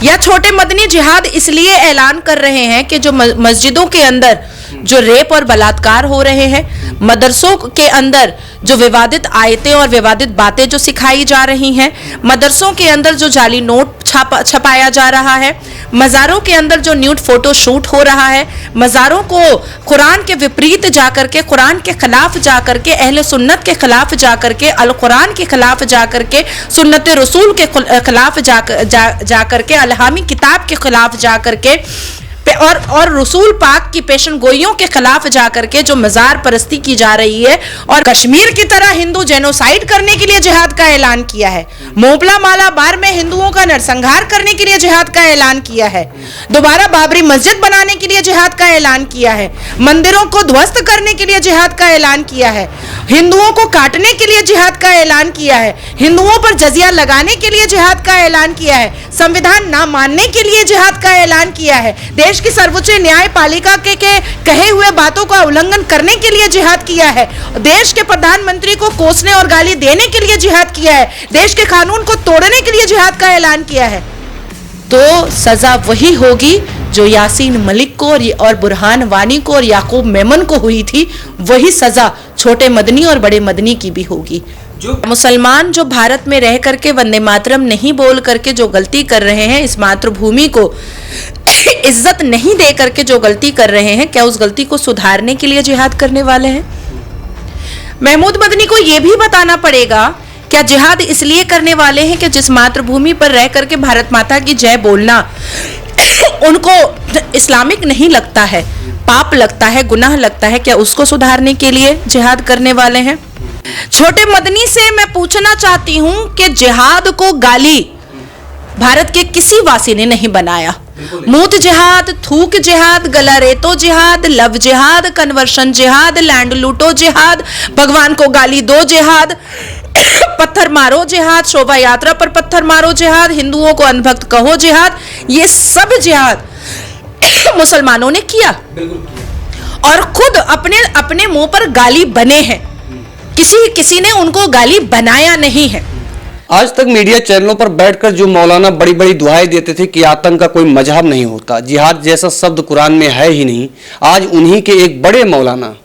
या छोटे मदनी जिहाद इसलिए ऐलान कर रहे हैं कि जो मस्जिदों के अंदर जो रेप और बलात्कार हो रहे हैं, मदरसों के अंदर जो विवादित आयतें और विवादित बातें जो सिखाई जा रही हैं, मदरसों के अंदर जो जाली नोट छपाया जा रहा है, मज़ारों के अंदर जो न्यूड फोटो शूट हो रहा है, मज़ारों को कुरान के विपरीत जाकर के, कुरान के खिलाफ जाकर के, अहले सुन्नत के खिलाफ जाकर के, अल कुरान के खिलाफ जाकर के, सुन्नत रसूल के खिलाफ जाकर के, अलहामी किताब के खिलाफ जाकर के और रसूल पाक की पेशन गोइयों के खिलाफ जाकर के जो मज़ार परस्ती की जा रही है, और कश्मीर की तरह हिंदू जेनोसाइड करने के लिए जिहाद का ऐलान किया है, मोपला मालाबार में हिंदुओं का नरसंहार करने के लिए जिहाद का ऐलान किया है, दोबारा बाबरी मस्जिद बनाने के लिए जिहाद का ऐलान किया है, मंदिरों को ध्वस्त करने के लिए जिहाद का ऐलान किया है, हिंदुओं को काटने के लिए जिहाद का ऐलान किया है, हिंदुओं पर जजिया लगाने के लिए जिहाद का ऐलान किया है, संविधान ना मानने के लिए जिहाद का ऐलान किया है, देश की सर्वोच्च न्यायपालिका के कहे हुए बातों का उल्लंघन करने के लिए जिहाद किया है, देश के प्रधानमंत्री को कोसने और गाली देने के लिए जिहाद किया है, देश के कानून को तोड़ने के लिए जिहाद का ऐलान किया है, तो सजा वही होगी जो यासीन मलिक को और बुरहान वानी को और याकूब मेमन को हुई थी, वही सजा छोटे मदनी और बड़े मदनी की भी होगी। जो मुसलमान जो भारत में रह करके वंदे मातरम नहीं बोल करके जो गलती कर रहे हैं, इस मातृभूमि को इज्जत नहीं दे करके जो गलती कर रहे हैं, क्या उस गलती को सुधारने के लिए जिहाद करने वाले हैं? महमूद मदनी को यह भी बताना पड़ेगा, क्या जिहाद इसलिए करने वाले हैं कि जिस मातृभूमि पर रह करके भारत माता की जय बोलना उनको इस्लामिक नहीं लगता है, पाप लगता है, गुनाह लगता है, क्या उसको सुधारने के लिए जिहाद करने वाले हैं? छोटे मदनी से मैं पूछना चाहती हूं कि जिहाद को गाली भारत के किसी वासी ने नहीं बनाया। मूत जिहाद, थूक जिहाद, गला रेतो जिहाद, लव जिहाद, कन्वर्शन जिहाद, लैंड लूटो जिहाद, भगवान को गाली दो जिहाद, पत्थर मारो जिहाद, शोभा यात्रा पर पत्थर मारो जिहाद, हिंदुओं को अनभक्त कहो जिहाद, ये सब जिहाद मुसलमानों ने किया और खुद अपने मुंह पर गाली बने हैं, किसी ने उनको गाली बनाया नहीं है। आज तक मीडिया चैनलों पर बैठकर जो मौलाना बड़ी बड़ी दुआएं देते थे कि आतंक का कोई मजहब नहीं होता, जिहाद जैसा शब्द कुरान में है ही नहीं, आज उन्हीं के एक बड़े मौलाना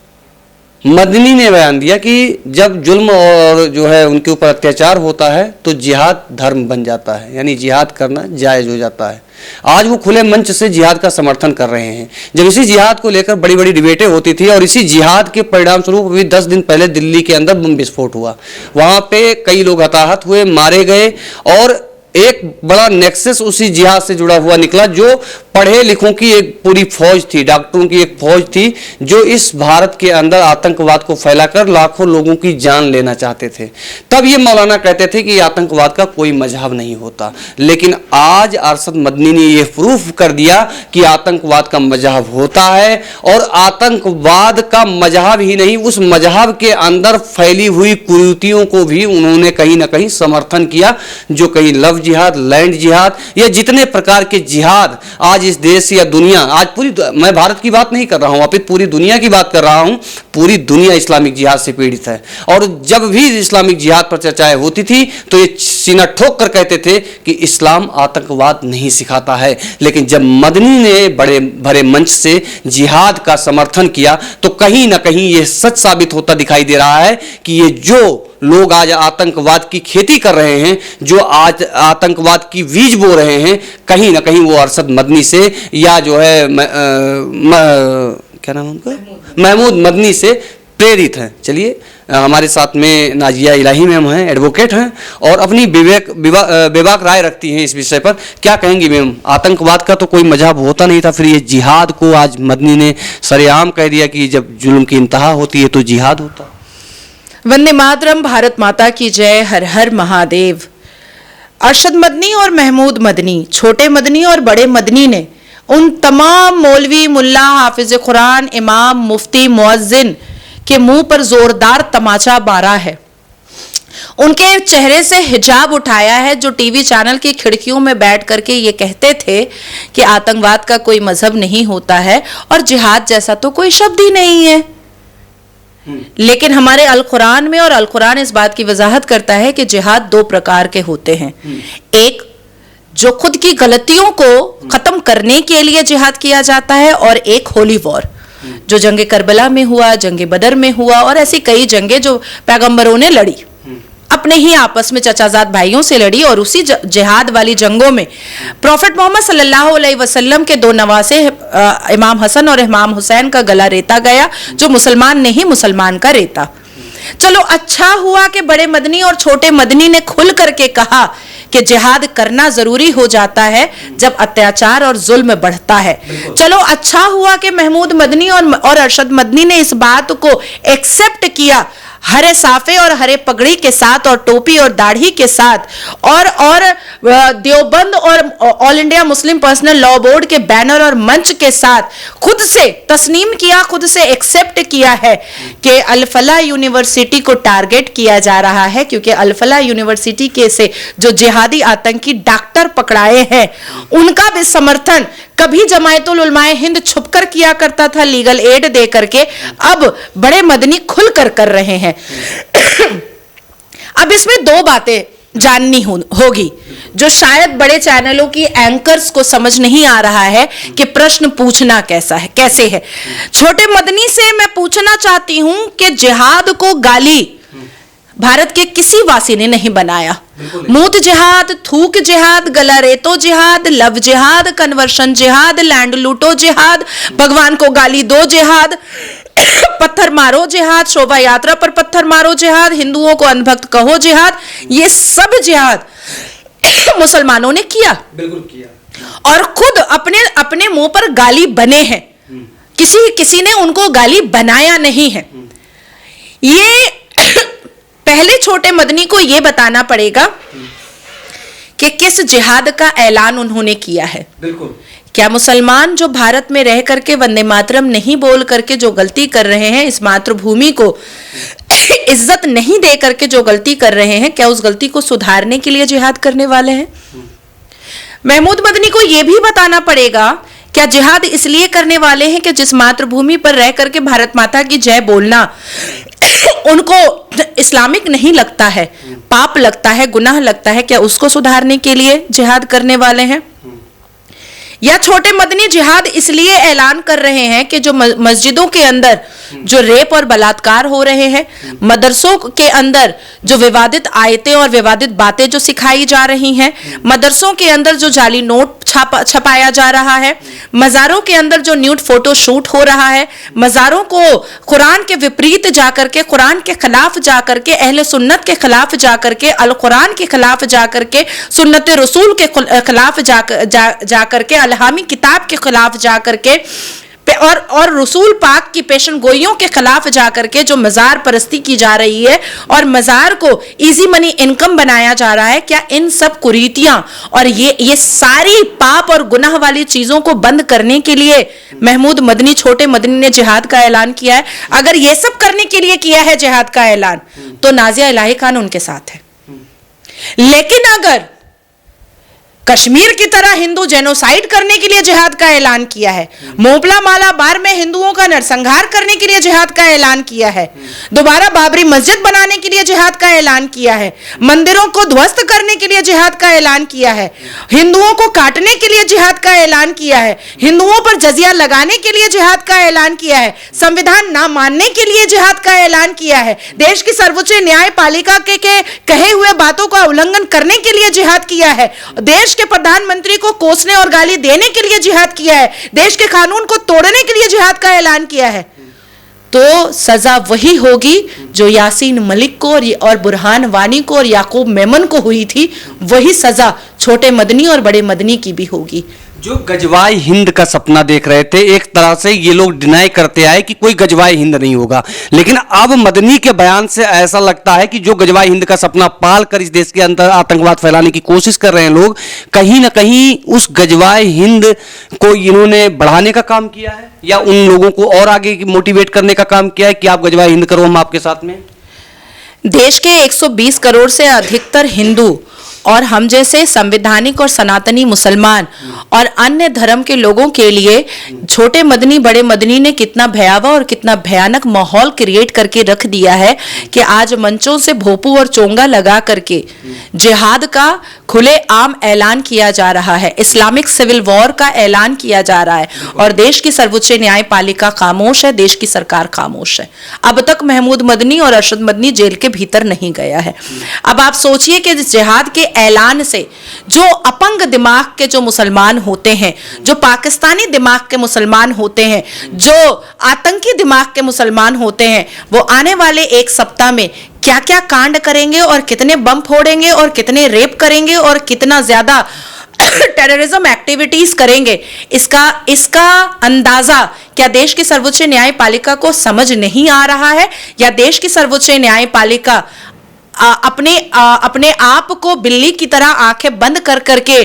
मदनी ने बयान दिया कि जब जुल्म और जो है उनके ऊपर अत्याचार होता है तो जिहाद धर्म बन जाता है, यानी जिहाद करना जायज़ हो जाता है। आज वो खुले मंच से जिहाद का समर्थन कर रहे हैं। जब इसी जिहाद को लेकर बड़ी बड़ी डिबेटें होती थी और इसी जिहाद के परिणाम स्वरूप अभी 10 दिन पहले दिल्ली के अंदर बम विस्फोट हुआ, वहाँ पे कई लोग हताहत हुए, मारे गए और एक बड़ा नेक्सस उसी जिहाद से जुड़ा हुआ निकला, जो पढ़े लिखों की एक पूरी फौज थी, डॉक्टरों की एक फौज थी, जो इस भारत के अंदर आतंकवाद को फैलाकर लाखों लोगों की जान लेना चाहते थे। तब ये मौलाना कहते थे कि आतंकवाद का कोई मजहब नहीं होता, लेकिन आज अरशद मदनी ने यह प्रूफ कर दिया कि आतंकवाद का मजहब होता है, और आतंकवाद का मजहब ही नहीं, उस मजहब के अंदर फैली हुई कुरीतियों को भी उन्होंने कहीं ना कहीं समर्थन किया, जो कहीं लव जिहाद, लैंड जिहाद, या जितने प्रकार के जिहाद आज इस देश या दुनिया, आज पूरी, मैं भारत की बात नहीं कर रहा हूं, अपितु पूरी दुनिया की बात कर रहा हूं, पूरी दुनिया इस्लामिक जिहाद से पीड़ित है। और जब भी इस्लामिक जिहाद पर चर्चाएं होती थी तो ये सीना ठोक कर कहते थे कि इस्लाम आतंकवाद नहीं सिखाता है, लेकिन जब मदनी ने बड़े भरे मंच से जिहाद का समर्थन किया तो कहीं ना कहीं यह सच साबित होता दिखाई दे रहा है कि ये जो लोग आज आतंकवाद की खेती कर रहे हैं, जो आज आतंकवाद की बीज बो रहे हैं, कहीं ना कहीं वो अरशद मदनी से या जो है क्या नाम है उनका, महमूद मदनी से प्रेरित हैं। चलिए, हमारे साथ में नाजिया इलाही मैम हैं, एडवोकेट हैं और अपनी बेबाक राय रखती हैं इस विषय पर। क्या कहेंगी मैम? आतंकवाद का तो कोई मजहब होता नहीं था, फिर ये जिहाद को आज मदनी ने सरेआम कह दिया कि जब जुल्म की इंतहा होती है तो जिहाद होता। वंदे मातरम, भारत माता की जय, हर हर महादेव। अरशद मदनी और महमूद मदनी, छोटे मदनी और बड़े मदनी ने उन तमाम मौलवी, मुल्ला, हाफिज कुरान, इमाम, मुफ्ती, मुअज्जिन के मुंह पर जोरदार तमाचा मारा है, उनके चेहरे से हिजाब उठाया है, जो टीवी चैनल की खिड़कियों में बैठ करके ये कहते थे कि आतंकवाद का कोई मजहब नहीं होता है और जिहाद जैसा तो कोई शब्द ही नहीं है। लेकिन हमारे अल कुरान में, और अल कुरान इस बात की वजाहत करता है कि जिहाद दो प्रकार के होते हैं। एक जो खुद की गलतियों को खत्म करने के लिए जिहाद किया जाता है, और एक होली वॉर जो जंगे करबला में हुआ, जंगे बदर में हुआ, और ऐसी कई जंगे जो पैगंबरों ने लड़ी, अपने ही आपस में चचाजाद भाइयों से लड़ी। और उसी जिहाद वाली जंगों में प्रॉफेट मोहम्मद सल्लल्लाहु अलैहि वसल्लम के दो नवासे इमाम हसन और इमाम हुसैन का गला रेता गया, जो मुसलमान नहीं मुसलमान का रेता। चलो अच्छा हुआ कि बड़े मदनी और छोटे मदनी ने खुल करके कहा कि जिहाद करना जरूरी हो जाता है जब अत्याचार और जुल्म बढ़ता है। चलो अच्छा हुआ कि महमूद मदनी और अरशद मदनी ने इस बात को एक्सेप्ट किया, हरे साफे और हरे पगड़ी के साथ और टोपी और दाढ़ी के साथ, और देवबंद और all India Muslim personal law board के बैनर और मंच के साथ खुद से तस्नीम किया, खुद से एक्सेप्ट किया है कि अल-फलाह यूनिवर्सिटी को टारगेट किया जा रहा है, क्योंकि अल-फलाह यूनिवर्सिटी के से जो जिहादी आतंकी डॉक्टर पकड़ाए हैं उनका भी समर्थन कभी जमायतुल उलमाए हिंद छुपकर किया करता था लीगल एड दे करके, अब बड़े मदनी खुलकर कर रहे हैं। अब इसमें दो बातें जाननी होगी जो शायद बड़े चैनलों की एंकर्स को समझ नहीं आ रहा है कि प्रश्न पूछना कैसे है। छोटे मदनी से मैं पूछना चाहती हूं कि जिहाद को गाली भारत के किसी वासी ने नहीं बनाया। मूत जिहाद, थूक जिहाद, गला रेतो जिहाद, लव जिहाद, कन्वर्शन जिहाद, लैंड लूटो जिहाद, भगवान को गाली दो जिहाद, पत्थर मारो जिहाद, शोभा यात्रा पर पत्थर मारो जिहाद, हिंदुओं को अनभक्त कहो जिहाद, ये सब जिहाद मुसलमानों ने किया, बिल्कुल किया, और खुद अपने अपने मुंह पर गाली बने हैं। किसी ने उनको गाली बनाया नहीं है। ये पहले छोटे मदनी को यह बताना पड़ेगा कि किस जिहाद का ऐलान उन्होंने किया है। बिल्कुल। क्या मुसलमान जो भारत में रह करके वंदे मातरम नहीं बोल करके जो गलती कर रहे हैं, इस मातृभूमि को इज्जत नहीं दे करके जो गलती कर रहे हैं, क्या उस गलती को सुधारने के लिए जिहाद करने वाले हैं? महमूद मदनी को यह भी बताना पड़ेगा क्या जिहाद इसलिए करने वाले हैं कि जिस मातृभूमि पर रह करके भारत माता की जय बोलना उनको इस्लामिक नहीं लगता है, पाप लगता है, गुनाह लगता है, क्या उसको सुधारने के लिए जिहाद करने वाले हैं? या छोटे मदनी जिहाद इसलिए ऐलान कर रहे हैं कि जो मस्जिदों के अंदर जो रेप और बलात्कार हो रहे हैं, मदरसों के अंदर जो विवादित आयतें और विवादित बातें जो सिखाई जा रही हैं, मदरसों के अंदर जो जाली नोट छपाया जा रहा है, मज़ारों के अंदर जो न्यूड फोटो शूट हो रहा है, मज़ारों को कुरान के विपरीत जाकर के, कुरान के खिलाफ जाकर के, अहले सुन्नत के खिलाफ जाकर के, अल कुरान के खिलाफ जाकर के, सुन्नत रसूल के खिलाफ जाकर के, अलहामी किताब के खिलाफ जाकर के, और रसूल पाक की पेशन गोइयों के खिलाफ जाकर के जो मज़ार परस्ती की जा रही है और मज़ार को इजी मनी इनकम बनाया जा रहा है, क्या इन सब कुरीतियां और ये सारी पाप और गुनाह वाली चीजों को बंद करने के लिए महमूद मदनी, छोटे मदनी ने जिहाद का ऐलान किया है? अगर ये सब करने के लिए किया है जिहाद का ऐलान, तो नाजिया इलाही खान उनके साथ है। लेकिन अगर कश्मीर की तरह हिंदू जेनोसाइड करने के लिए जिहाद का ऐलान किया है, मोपला मालाबार में हिंदुओं का नरसंहार करने के लिए जिहाद का ऐलान किया है, दोबारा बाबरी मस्जिद बनाने के लिए जिहाद का ऐलान किया है, मंदिरों को ध्वस्त करने के लिए जिहाद का ऐलान किया है, हिंदुओं को काटने के लिए जिहाद का ऐलान किया है, हिंदुओं पर जजिया लगाने के लिए जिहाद का ऐलान किया है, संविधान ना मानने के लिए जिहाद का ऐलान किया है, देश की सर्वोच्च न्यायपालिका के कहे हुए बातों का उल्लंघन करने के लिए जिहाद किया है, देश के प्रधानमंत्री को कोसने और गाली देने के लिए जिहाद किया है, देश के कानून को तोड़ने के लिए जिहाद का ऐलान किया है, तो सजा वही होगी जो यासीन मलिक को और बुरहान वानी को और याकूब मेमन को हुई थी, वही सजा छोटे मदनी और बड़े मदनी की भी होगी। जो गजवाए हिंद का सपना देख रहे थे, एक तरह से ये लोग डिनाई करते आए कि कोई गजवाए हिंद नहीं होगा, लेकिन अब मदनी के बयान से ऐसा लगता है कि जो गजवाए हिंद का सपना पाल कर इस देश के अंदर आतंकवाद फैलाने की कोशिश कर रहे हैं लोग, कहीं ना कहीं उस गजवाए हिंद को इन्होंने बढ़ाने का काम किया है या उन लोगों को और आगे मोटिवेट करने का काम किया है कि आप गजवाए हिंद करो, हम आपके साथ में। देश के 120 करोड़ से अधिकतर हिंदू और हम जैसे संवैधानिक और सनातनी मुसलमान और अन्य धर्म के लोगों के लिए छोटे मदनी बड़े मदनी ने कितना भयावह और कितना भयानक माहौल क्रिएट करके रख दिया है कि आज मंचों से भोपू और चोंगा लगा करके जिहाद का खुले आम ऐलान किया जा रहा है, इस्लामिक सिविल वॉर का ऐलान किया जा रहा है और देश की सर्वोच्च न्यायपालिका खामोश है, देश की सरकार खामोश है। अब तक महमूद मदनी और अरशद मदनी जेल के भीतर नहीं गया है। अब आप सोचिए कि जिहाद के ऐलान से जो अपंग दिमाग के जो मुसलमान होते हैं, जो पाकिस्तानी दिमाग के मुसलमान होते हैं, जो आतंकी दिमाग के मुसलमान होते हैं, वो आने वाले एक सप्ताह में क्या क्या कांड करेंगे और कितने बम फोड़ेंगे और कितने रेप करेंगे और कितना ज्यादा टेररिज्म एक्टिविटीज करेंगे, इसका अंदाजा क्या देश की सर्वोच्च न्यायपालिका को समझ नहीं आ रहा है, या देश की सर्वोच्च न्यायपालिका अपने आप को बिल्ली की तरह आंखें बंद कर करके